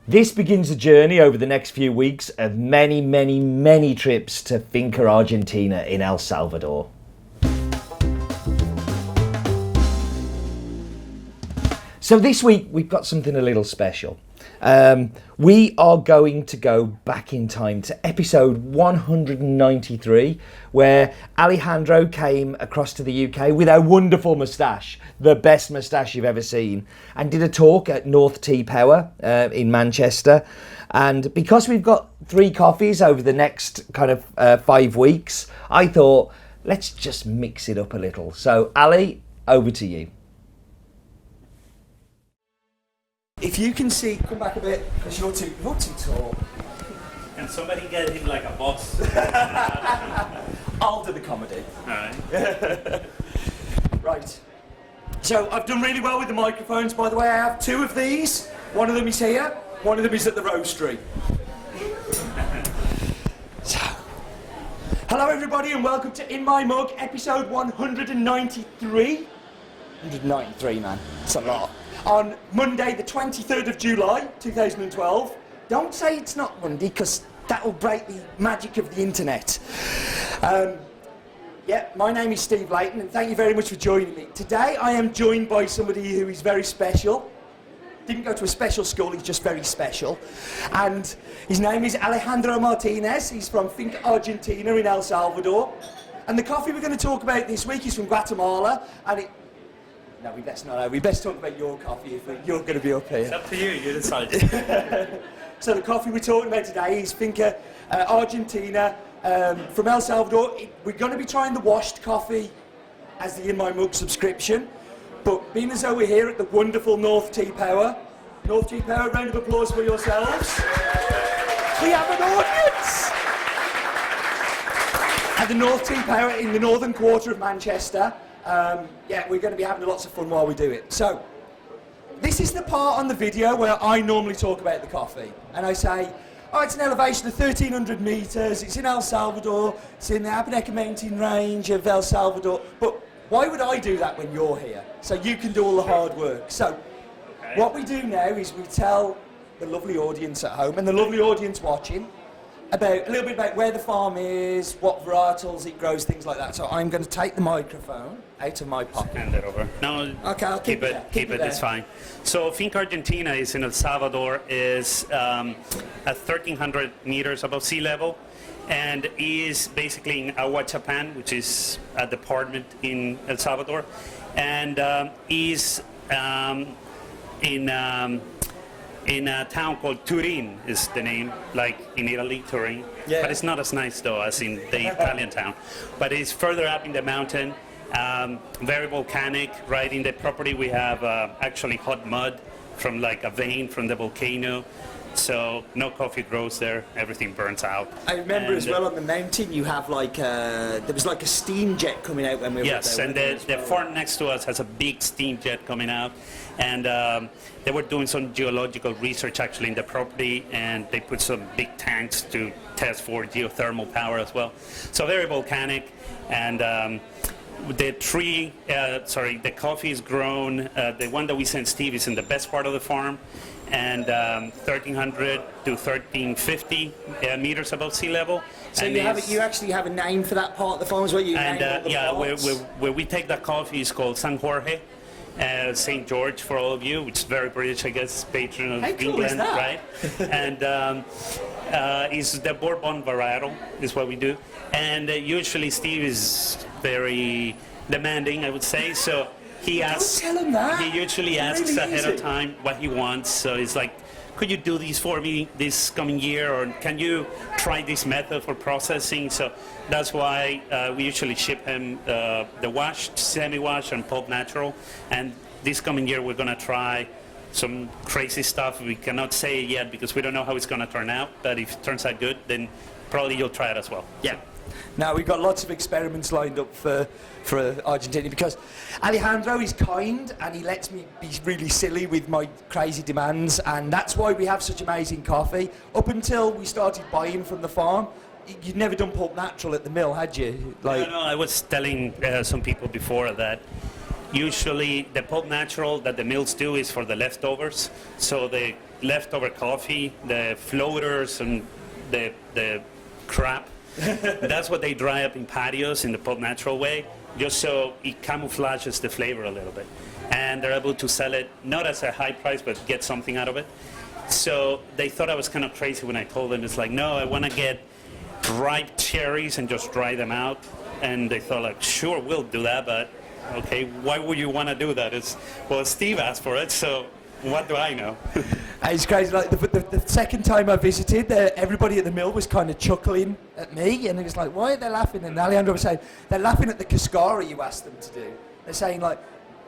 This begins a journey over the next few weeks of many, many, many trips to Finca Argentina in El Salvador. So this week we've got something a little special. We are going to go back in time to episode 193, where Alejandro came across to the UK with a wonderful moustache, the best moustache you've ever seen, and did a talk at North Tea Power in Manchester. And because we've got 3 coffees over the next kind of 5 weeks, I thought, let's just mix it up a little. So Ali, over to you. If you can see, come back a bit, because you're too tall. Can somebody get him like a boss? I'll do the comedy. Alright. Right. So I've done really well with the microphones, by the way. I have 2 of these. One of them is here, one of them is at the roastery. So, hello everybody and welcome to In My Mug, episode 193. 193, man. That's a lot. On Monday, the 23rd of July, 2012. Don't say it's not Monday, because that will break the magic of the internet. My name is Steve Layton, and thank you very much for joining me. Today, I am joined by somebody who is very special. Didn't go to a special school, he's just very special. And his name is Alejandro Martinez. He's from Finca Argentina in El Salvador. And the coffee we're going to talk about this week is from Guatemala, and no, we best not. We best talk about your coffee if you're going to be up here. It's up to you, you decide. So the coffee we're talking about today is Finca Argentina from El Salvador. We're going to be trying the washed coffee as the In My Mug subscription. But being as though we're here at the wonderful North Tea Power, round of applause for yourselves. We have an audience! At the North Tea Power in the northern quarter of Manchester. We're going to be having lots of fun while we do it. So, this is the part on the video where I normally talk about the coffee. And I say, oh, it's an elevation of 1,300 metres, it's in El Salvador, it's in the Abenaki mountain range of El Salvador. But why would I do that when you're here? So you can do all the hard work. So, what we do now is we tell the lovely audience at home and the lovely audience watching a little bit about where the farm is, what varietals it grows, things like that. So I'm going to take the microphone out of my pocket. Hand it over. No, okay, I'll keep it. Keep it. It's fine. So Finca Argentina is in El Salvador, is at 1,300 meters above sea level, and is basically in Aguachapan, which is a department in El Salvador, and is in a town called Turin is the name, like in Italy, Turin. Yeah. But it's not as nice though as in the Italian town. But it's further up in the mountain, very volcanic. Right in the property we have actually hot mud from like a vein from the volcano. So no coffee grows there, everything burns out. I remember as well on the mountain you have like, there was like a steam jet coming out when we were there. Yes, and the farm next to us has a big steam jet coming out. And they were doing some geological research actually in the property, and they put some big tanks to test for geothermal power as well. So very volcanic, and the coffee is grown. The one that we sent Steve is in the best part of the farm, and 1,300 to 1,350 meters above sea level. So you actually have a name for that part of the farm as well? Where we take that coffee is called San Jorge. St. George for all of you, which is very British, I guess, patron of England, right? And is the Bourbon varietal is what we do. And usually Steve is very demanding, I would say. So he asks. Don't tell him that. He usually asks ahead of time what he wants. So it's like, could you do these for me this coming year, or can you try this method for processing? So that's why we usually ship him the washed, semi-washed, and pulp natural. And this coming year we're going to try some crazy stuff. We cannot say it yet because we don't know how it's going to turn out. But if it turns out good, then probably you'll try it as well. Yeah. Now we've got lots of experiments lined up for Argentina, because Alejandro is kind and he lets me be really silly with my crazy demands, and that's why we have such amazing coffee. Up until we started buying from the farm, you'd never done pulp natural at the mill, had you? No, I was telling some people before that usually the pulp natural that the mills do is for the leftovers. So the leftover coffee, the floaters and the crap. That's what they dry up in patios in the pub natural way, just so it camouflages the flavor a little bit. And they're able to sell it not as a high price, but get something out of it. So they thought I was kind of crazy when I told them, it's like, no, I want to get ripe cherries and just dry them out. And they thought, like, sure, we'll do that, but okay, why would you want to do that? Well, Steve asked for it, so what do I know? It's crazy. Like the second time I visited, everybody at the mill was kind of chuckling at me, and it was like, why are they laughing? And Alejandro was saying, they're laughing at the cascara you asked them to do. They're saying, like,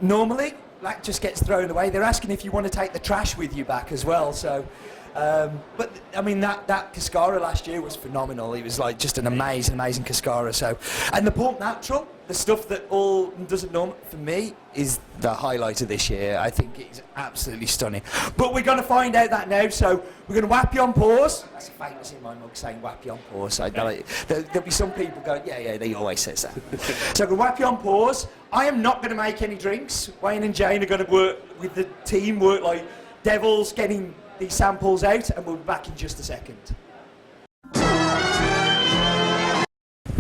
normally that just gets thrown away. They're asking if you want to take the trash with you back as well. So, but I mean that cascara last year was phenomenal. It was like just an amazing cascara. So, and the pulp natural, the stuff that all doesn't know, for me is the highlight of this year. I think it's absolutely stunning. But we're going to find out that now. So we're going to whap you on pause. That's famous in my mug saying whap you on pause. So there'll be some people going, yeah, they always say that. So we're going to whap you on pause. I am not going to make any drinks. Wayne and Jane are going to work with the team, work like devils, getting these samples out, and we'll be back in just a second.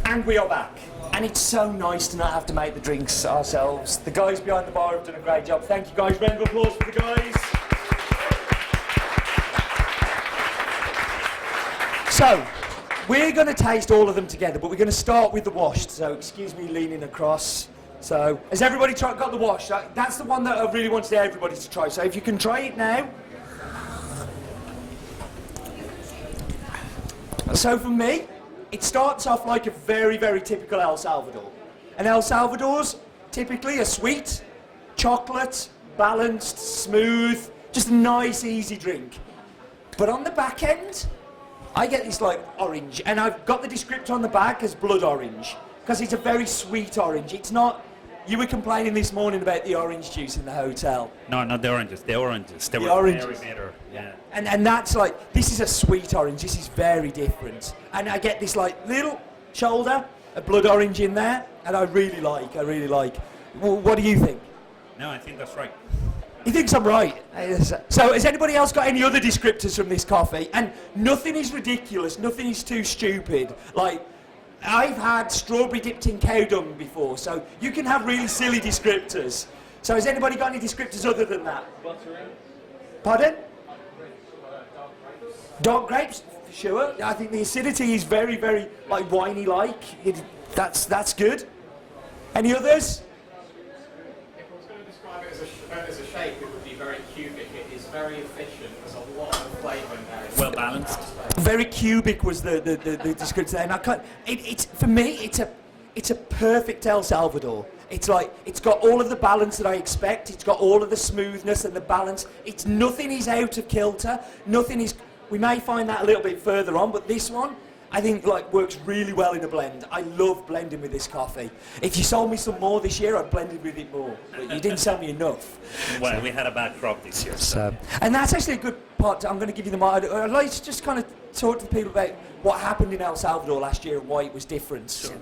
And we are back. And it's so nice to not have to make the drinks ourselves. The guys behind the bar have done a great job. Thank you, guys. Round of applause for the guys. So, we're going to taste all of them together, but we're going to start with the washed. So, excuse me leaning across. So, has everybody got the washed? That's the one that I really wanted everybody to try. So, if you can try it now. So, for me, it starts off like a very, very typical El Salvador. And El Salvador's typically a sweet, chocolate, balanced, smooth, just a nice, easy drink. But on the back end, I get this like orange, and I've got the descriptor on the back as blood orange, because it's a very sweet orange. It's not, you were complaining this morning about the orange juice in the hotel. No, not the oranges, the oranges. They were oranges. very bitter. Yeah. And that's like, this is a sweet orange, this is very different. And I get this like little shoulder, a blood orange in there, and I really like. Well, what do you think? No, I think that's right. He thinks I'm right. So has anybody else got any other descriptors from this coffee? And nothing is ridiculous, nothing is too stupid. Like, I've had strawberry dipped in cow dung before, so you can have really silly descriptors. So has anybody got any descriptors other than that? Buttering. Pardon? Dark grapes, for sure. I think the acidity is very, very like winey-like. That's good. Any others? If I was going to describe it as a shape, it would be very cubic. It is very efficient. There's a lot of flavour in there. Well balanced. Very cubic was the description there. And I can't, it's for me, it's a perfect El Salvador. It's like, it's got all of the balance that I expect. It's got all of the smoothness and the balance. It's nothing is out of kilter. Nothing is. We may find that a little bit further on, but this one, I think, like, works really well in a blend. I love blending with this coffee. If you sold me some more this year, I'd blend with it more. But you didn't sell me enough. Well, we had a bad crop this year. So. And that's actually a good part. I'm going to give you the mic. I'd like to just kind of talk to the people about what happened in El Salvador last year and why it was different. Sure.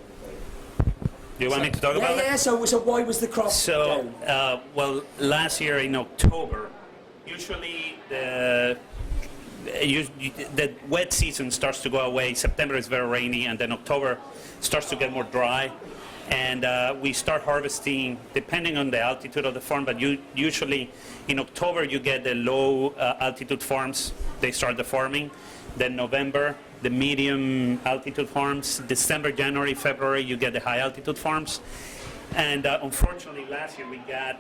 Do you want me to talk about that? Yeah, so why was the crop down? Well, last year in October, usually the wet season starts to go away. September is very rainy, and then October starts to get more dry. And we start harvesting depending on the altitude of the farm, but usually in October you get the low altitude farms, they start the farming. Then November, the medium altitude farms. December, January, February, you get the high altitude farms. And unfortunately last year we got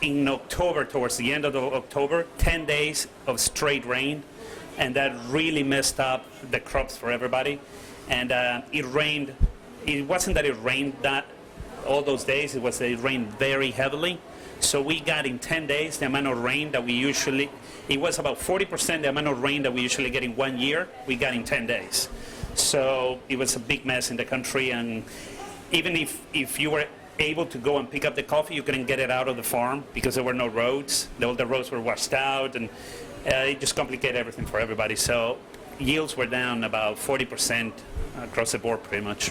in October, towards the end of October, 10 days of straight rain, and that really messed up the crops for everybody. And it rained. It wasn't that it rained that all those days. It rained very heavily. So we got in 10 days the amount of rain that we usually. It was about 40% the amount of rain that we usually get in 1 year. We got in 10 days. So it was a big mess in the country. And even if you were able to go and pick up the coffee, you couldn't get it out of the farm because there were no roads. All the roads were washed out, and it just complicated everything for everybody. So yields were down about 40% across the board, pretty much.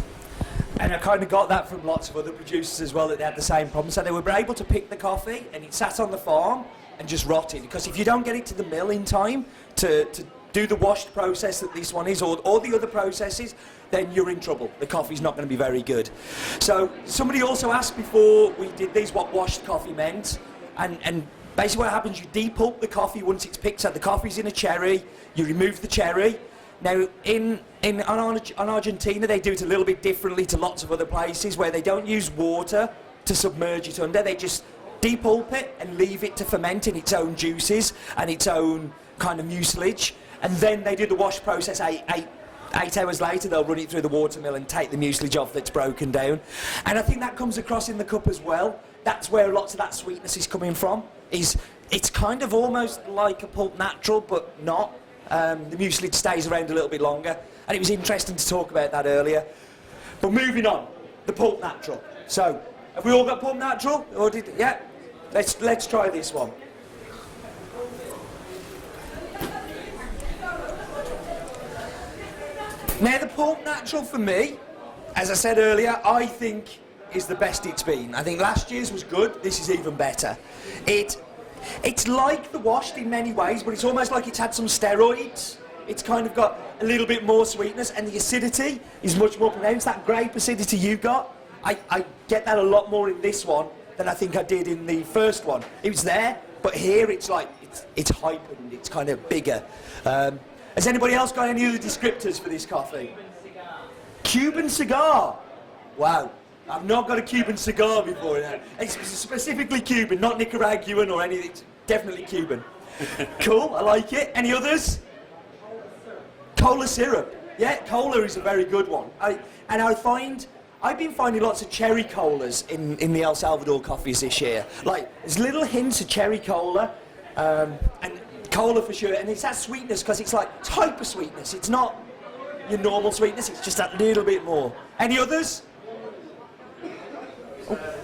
And I kind of got that from lots of other producers as well, that they had the same problem. So they were able to pick the coffee, and it sat on the farm, and just rotting. Because if you don't get it to the mill in time to do the washed process that this one is, or the other processes, then you're in trouble. The coffee's not going to be very good. So somebody also asked before we did these what washed coffee meant, and basically what happens, you depulp the coffee once it's picked. So the coffee's in a cherry, you remove the cherry. Now on Argentina they do it a little bit differently to lots of other places, where they don't use water to submerge it under. They just depulp it and leave it to ferment in its own juices and its own kind of mucilage, and then they do the wash process 8 hours later. They'll run it through the water mill and take the mucilage off that's broken down, and I think that comes across in the cup as well. That's where lots of that sweetness is coming from. It's kind of almost like a pulp natural, but not. The mucilage stays around a little bit longer, and it was interesting to talk about that earlier. But moving on, the pulp natural. So have we all got pulp natural, or yeah? Let's try this one. Now the pulp natural for me, as I said earlier, I think is the best it's been. I think last year's was good, this is even better. It's like the washed in many ways, but it's almost like it's had some steroids. It's kind of got a little bit more sweetness, and the acidity is much more pronounced. That grape acidity you got, I get that a lot more in this one than I think I did in the first one. It was there, but here it's like, it's heightened, it's kind of bigger. Has anybody else got any other descriptors for this coffee? Cuban cigar. Wow. I've not got a Cuban cigar before now. It's specifically Cuban, not Nicaraguan or anything. It's definitely Cuban. Cool, I like it. Any others? Cola syrup. Yeah, cola is a very good one. I've been finding lots of cherry colas in the El Salvador coffees this year. Like, there's little hints of cherry cola, and cola for sure, and it's that sweetness, because it's hyper sweetness. It's not your normal sweetness, it's just that little bit more. Any others?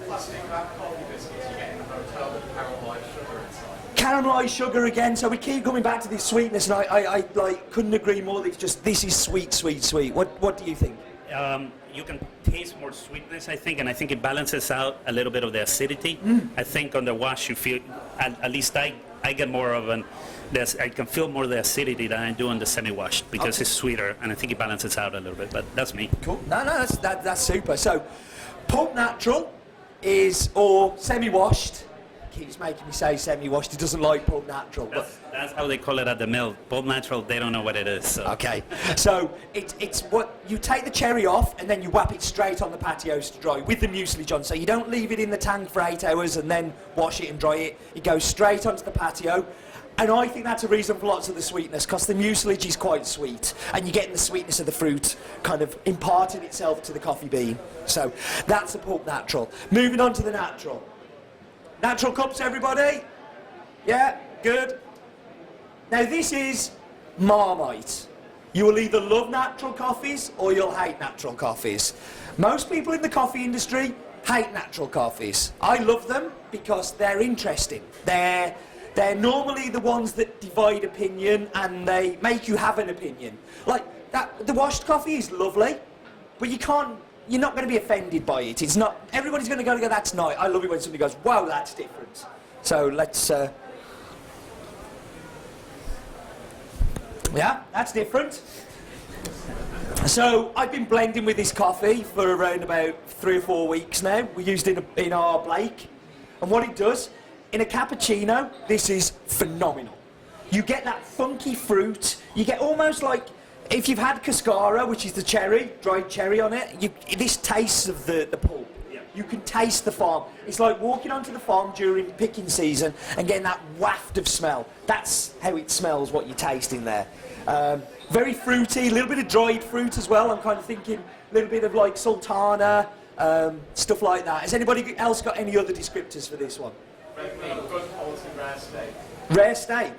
Plastic wrap coffee biscuits you get in the hotel with caramelised sugar inside. Caramelised sugar again, so we keep coming back to this sweetness, and I couldn't agree more. It's just, this is sweet, sweet, sweet. What do you think? You can taste more sweetness, I think, and I think it balances out a little bit of the acidity. I think on the wash you feel, at least I get more of I can feel more of the acidity than I do on the semi-washed, because it's sweeter, and I think it balances out a little bit, but that's me. Cool. No, that's super. So, pulp natural or semi-washed. Keeps making me say semi-washed. He doesn't like pulp natural. That's how they call it at the mill. Pulp natural, they don't know what it is. So. Okay. So it's what you take the cherry off and then you whap it straight on the patios to dry with the mucilage on. So you don't leave it in the tank for 8 hours and then wash it and dry it. It goes straight onto the patio. And I think that's a reason for lots of the sweetness, because the mucilage is quite sweet, and you're getting the sweetness of the fruit kind of imparting itself to the coffee bean. So that's the pulp natural. Moving on to the natural. Natural cups, everybody? Yeah, good. Now this is Marmite. You will either love natural coffees or you'll hate natural coffees. Most people in the coffee industry hate natural coffees. I love them because they're interesting. They're normally the ones that divide opinion, and they make you have an opinion. Like that, the washed coffee is lovely, but you're not going to be offended by it. It's not, everybody's going to go, that's nice. I love it when somebody goes, wow, that's different. So let's, yeah, that's different. So I've been blending with this coffee for around about 3 or 4 weeks now. We used it in our Blake, and what it does, in a cappuccino, this is phenomenal. You get that funky fruit. You get almost like, if you've had cascara, which is the cherry, dried cherry on it, this tastes of the pulp. Yeah. You can taste the farm. It's like walking onto the farm during picking season and getting that waft of smell. That's how it smells, what you taste in there. Very fruity, a little bit of dried fruit as well. I'm kind of thinking a little bit of like sultana, stuff like that. Has anybody else got any other descriptors for this one? Good quality rare steak. Rare steak.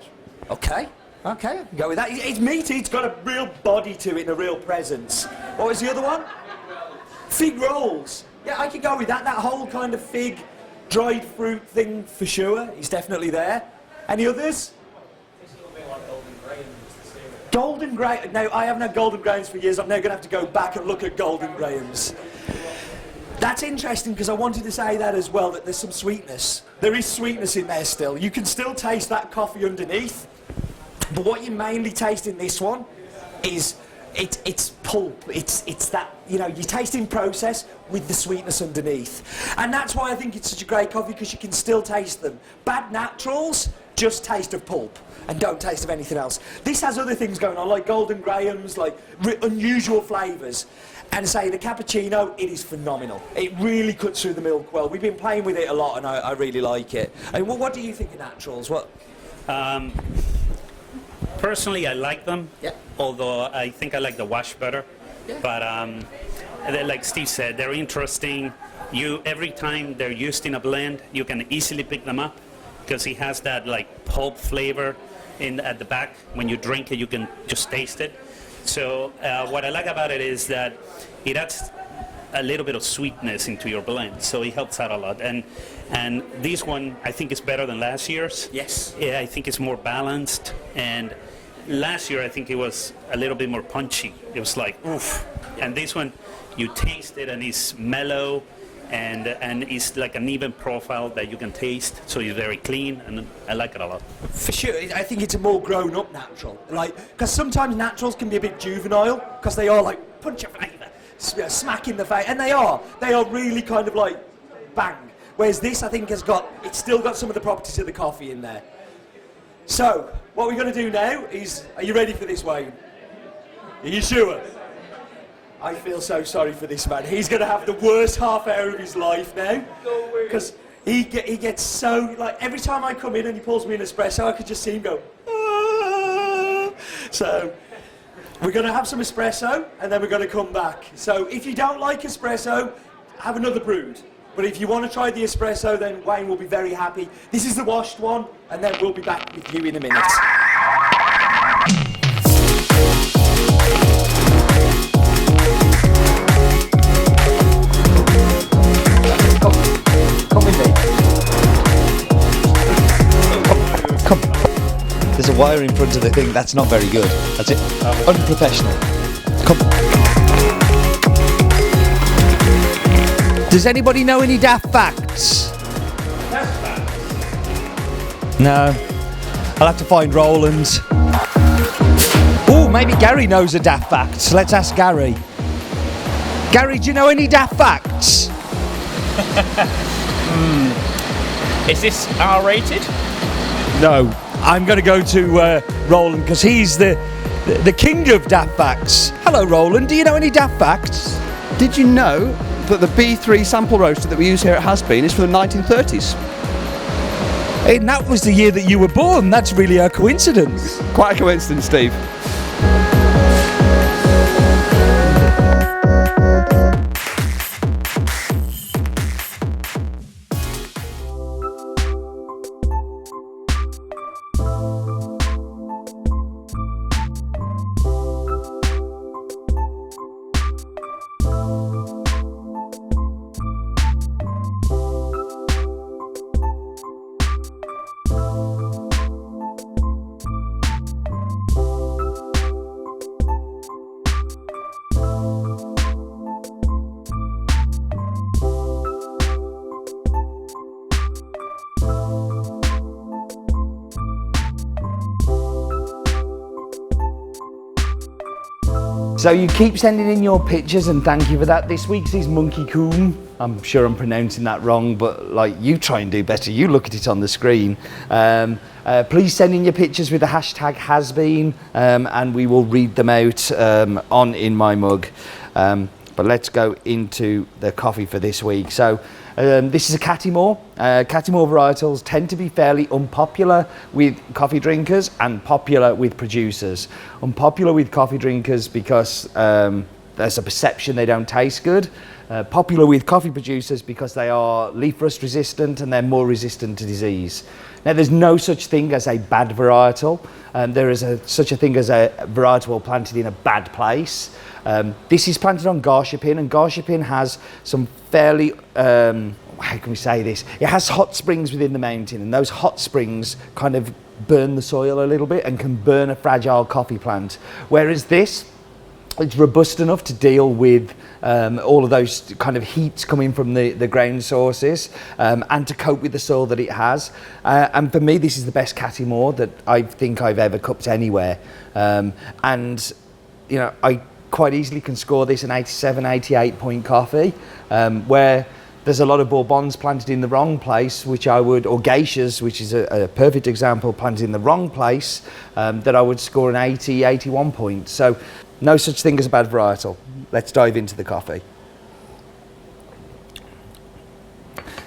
Okay, I can go with that. It's meaty, it's got a real body to it and a real presence. What was the other one? Fig rolls. Yeah, I could go with that. That whole kind of fig, dried fruit thing for sure is definitely there. Any others? It's a little bit like golden grain. Golden Graham. Now, I haven't had Golden Grahams for years. I'm now going to have to go back and look at Golden Grahams. That's interesting because I wanted to say that as well, that there's some sweetness. There is sweetness in there still. You can still taste that coffee underneath, but what you mainly taste in this one is it's pulp. It's that, you know, you're tasting process with the sweetness underneath. And that's why I think it's such a great coffee, because you can still taste them. Bad naturals just taste of pulp and don't taste of anything else. This has other things going on, like golden grahams, like unusual flavours. And say the cappuccino, it is phenomenal. It really cuts through the milk well. We've been playing with it a lot, and I really like it. I mean, what do you think of naturals? What? Personally, I like them. Yeah. Although I think I like the wash better. Yeah. But like Steve said, they're interesting. Every time they're used in a blend, you can easily pick them up because it has that like pulp flavor at the back. When you drink it, you can just taste it. So what I like about it is that it adds a little bit of sweetness into your blend, so it helps out a lot. And this one, I think, is better than last year's. Yes. Yeah, I think it's more balanced. And last year, I think it was a little bit more punchy. It was like, oof. And this one, you taste it, and it's mellow, and it's like an even profile that you can taste, so it's very clean, and I like it a lot. For sure, I think it's a more grown-up natural. Like, because sometimes naturals can be a bit juvenile, because they are like punch a flavour, smack in the face, and they are really kind of like bang. Whereas this, I think, it's still got some of the properties of the coffee in there. So, what we're going to do now is, are you ready for this, Wayne? Are you sure? I feel so sorry for this man. He's going to have the worst half hour of his life now. Because he gets so, like, every time I come in and he pulls me an espresso, I could just see him go, ah. So, we're going to have some espresso, and then we're going to come back. So, if you don't like espresso, have another brewed. But if you want to try the espresso, then Wayne will be very happy. This is the washed one, and then we'll be back with you in a minute. Come with me. Come. There's a wire in front of the thing. That's not very good. That's it. Unprofessional. Come. Does anybody know any daft facts? No. I'll have to find Roland. Oh, maybe Gary knows a daft fact. Let's ask Gary. Gary, do you know any daft facts? Is this R-rated? No. I'm going to go to Roland because he's the king of daft facts. Hello, Roland. Do you know any daft facts? Did you know that the B3 sample roaster that we use here at Has Been is from the 1930s? And that was the year that you were born. That's really a coincidence. Quite a coincidence, Steve. So you keep sending in your pictures, and thank you for that. This week's is Monkey Coon. I'm sure I'm pronouncing that wrong, but like, you try and do better. You look at it on the screen. Please send in your pictures with the hashtag #hasbeen, and we will read them out in my mug. But let's go into the coffee for this week. So this is a Catimor. Catimor varietals tend to be fairly unpopular with coffee drinkers and popular with producers. Unpopular with coffee drinkers because there's a perception they don't taste good. Popular with coffee producers because they are leaf rust resistant and they're more resistant to disease. Now, there's no such thing as a bad varietal. There is such a thing as a varietal planted in a bad place. This is planted on Garshapin, and Garshapin has some fairly, how can we say this? It has hot springs within the mountain, and those hot springs kind of burn the soil a little bit and can burn a fragile coffee plant. Whereas this it's robust enough to deal with all of those kind of heats coming from the ground sources, and to cope with the soil that it has. And for me, this is the best Catimor that I think I've ever cupped anywhere. And you know, I quite easily can score this an 87, 88 point coffee, where there's a lot of Bourbons planted in the wrong place, which I would, or Geishas, which is a perfect example, planted in the wrong place, that I would score an 80, 81 point. So no such thing as a bad varietal. Let's dive into the coffee.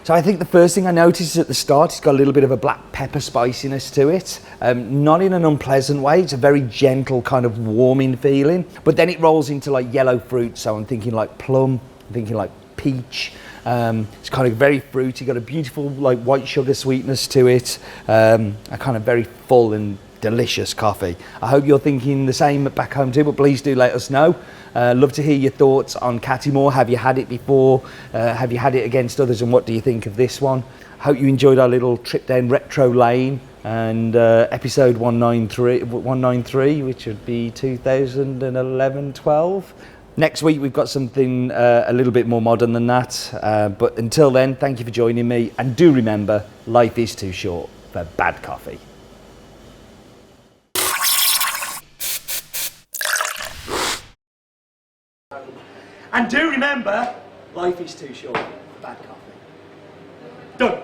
So I think the first thing I noticed is at the start, it's got a little bit of a black pepper spiciness to it. Not in an unpleasant way, it's a very gentle kind of warming feeling. But then it rolls into like yellow fruit, so I'm thinking like plum, I'm thinking like peach. It's kind of very fruity, got a beautiful like white sugar sweetness to it. A kind of very full and delicious coffee. I hope you're thinking the same back home too, but please do let us know. Love to hear your thoughts on Catimor. Have you had it before? Have you had it against others, and what do you think of this one? Hope you enjoyed our little trip down retro lane and episode 193, which would be 2011-12. Next week we've got something a little bit more modern than that, but until then, thank you for joining me, and do remember, life is too short for bad coffee. And do remember, life is too short for bad coffee. Done.